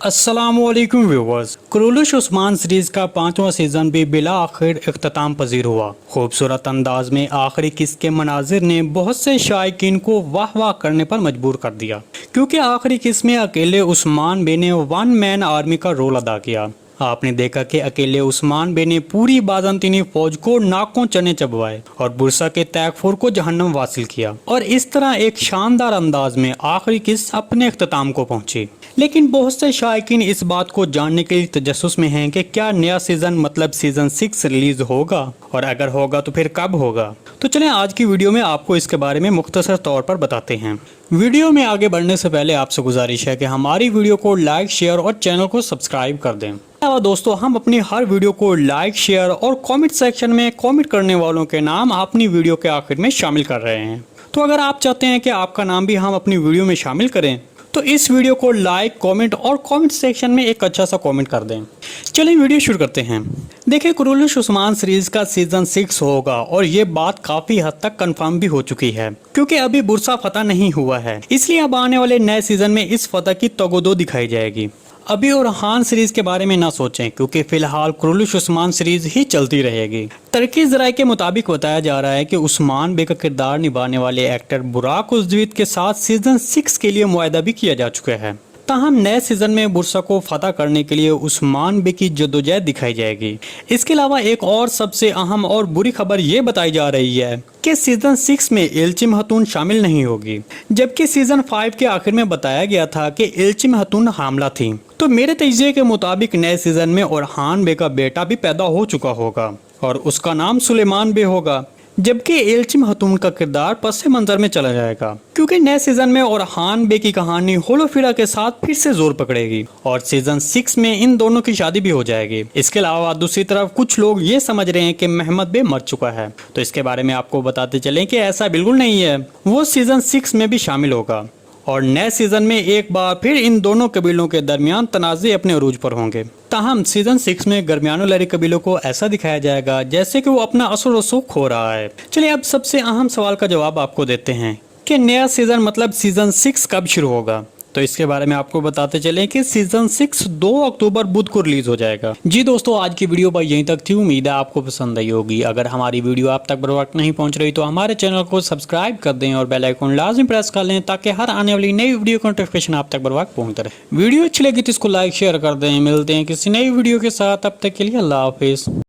अस्सलामुअलैकुम viewers. Quraish Usman series का 5वां सीजन भी बिला आखिर इख्तिताम पजीर हुआ। खूबसूरत अंदाज में आखिरी किस्त के मनाजिर ने बहुत से शायकीन को वाह वाह करने पर मजबूर कर दिया, क्योंकि आखिरी किस्त में अकेले उस्मान बे ने वन मैन आर्मी का रोल अदा किया। आपने देखा कि अकेले उस्मान बे ने पूरी बाज़ंतीनी फौज को नाकों चने चबवाए और बुरसा के तैकफुर को जहन्नम वासिल किया, और इस तरह एक शानदार अंदाज में आखिरी किस्त अपने इख्तिताम को पहुंची। लेकिन बहुत से शायकीन इस बात को जानने के लिए तजस्सुस में हैं कि क्या नया सीजन मतलब सीजन 6 रिलीज होगा, और अगर होगा तो फिर कब होगा। तो चलें आज की वीडियो में आपको इसके बारे में मुख्तसर तौर पर बताते हैं। वीडियो में आगे बढ़ने से पहले आपसे गुजारिश है कि हमारी वीडियो को लाइक, शेयर और चैनल को सब्सक्राइब कर दें। दोस्तों, हम अपनी हर वीडियो को लाइक, शेयर और कमेंट सेक्शन में कमेंट करने वालों के नाम अपनी वीडियो के आखिर में शामिल कर रहे हैं। तो अगर आप चाहते हैं कि आपका नाम भी हम अपनी वीडियो में शामिल करें तो इस वीडियो को लाइक, कमेंट और कमेंट सेक्शन में एक अच्छा सा कमेंट कर दें। चलिए वीडियो शुरू करते हैं। देखिए, कुरैश उस्मान सीरीज का सीजन 6 होगा और ये बात काफी हद तक कंफर्म भी हो चुकी है, क्योंकि अभी बुरसा फतह नहीं हुआ है। इसलिए अब आने वाले नए सीजन में इस फतह की तगोदो दिखाई जाएगी। अभी और हान सीरीज के बारे में ना सोचें, क्योंकि फिलहाल कुरैश उस्मान सीरीज ही चलती रहेगी। तरकी ज़राए के मुताबिक बताया जा रहा है कि उस्मान बे का किरदार निभाने वाले एक्टर बुराक उज़्दवीत के साथ सीजन 6 के लिए मुआहदा भी किया जा चुका है। ताहम नए सीजन में बुरसा को फतह करने के लिए उस्मान बे की जद्दोजहद दिखाई जाएगी। इसके अलावा एक और सबसे अहम और बुरी खबर ये बताई जा रही है कि सीजन 6 में इल्चिम हतून शामिल नहीं होगी, जबकि सीजन 5 के आखिर में बताया गया था कि इल्चिम हतून हामला थी। तो मेरे तजिए के मुताबिक नए सीजन में ओरहान बे का बेटा भी पैदा हो चुका होगा और उसका नाम सुलेमान बे होगा, जबकि इल्चिम हतून का किरदार पस मंजर में चला जाएगा, क्योंकि नए सीजन में ओरहान बे की कहानी होलोफिरा के साथ फिर से जोर पकड़ेगी और सीजन 6 में इन दोनों की शादी भी हो जाएगी। इसके अलावा दूसरी तरफ कुछ लोग ये समझ रहे हैं कि महमद बे मर चुका है, तो इसके बारे में आपको बताते चलें कि ऐसा बिल्कुल नहीं है। वो सीजन 6 में भी शामिल होगा और नए सीजन में एक बार फिर इन दोनों कबीलों के दरमियान तनाज़े अपने अरूज पर होंगे। ताहम सीजन 6 में दरमियानो लड़ी कबीलों को ऐसा दिखाया जाएगा जैसे कि वो अपना असर रसूख खो रहा है। चलिए अब सबसे अहम सवाल का जवाब आपको देते हैं कि नया सीजन मतलब सीजन 6 कब शुरू होगा। तो इसके बारे में आपको बताते चलें कि सीजन 6 2 अक्टूबर बुध को रिलीज हो जाएगा। जी दोस्तों, आज की वीडियो बस यहीं तक थी। उम्मीद है आपको पसंद आई होगी। अगर हमारी वीडियो आप तक बर वक्त नहीं पहुंच रही तो हमारे चैनल को सब्सक्राइब कर दें और बेल आइकन लाजमी प्रेस कर लें, ताकि हर आने वाली नई वीडियो का नोटिफिकेशन आप तक बर वक्त पहुंचता रहे। वीडियो अच्छी लगी तो इसको लाइक, शेयर कर दें। मिलते हैं किसी नई वीडियो के साथ, तब तक के लिए अल्लाह हाफिज़।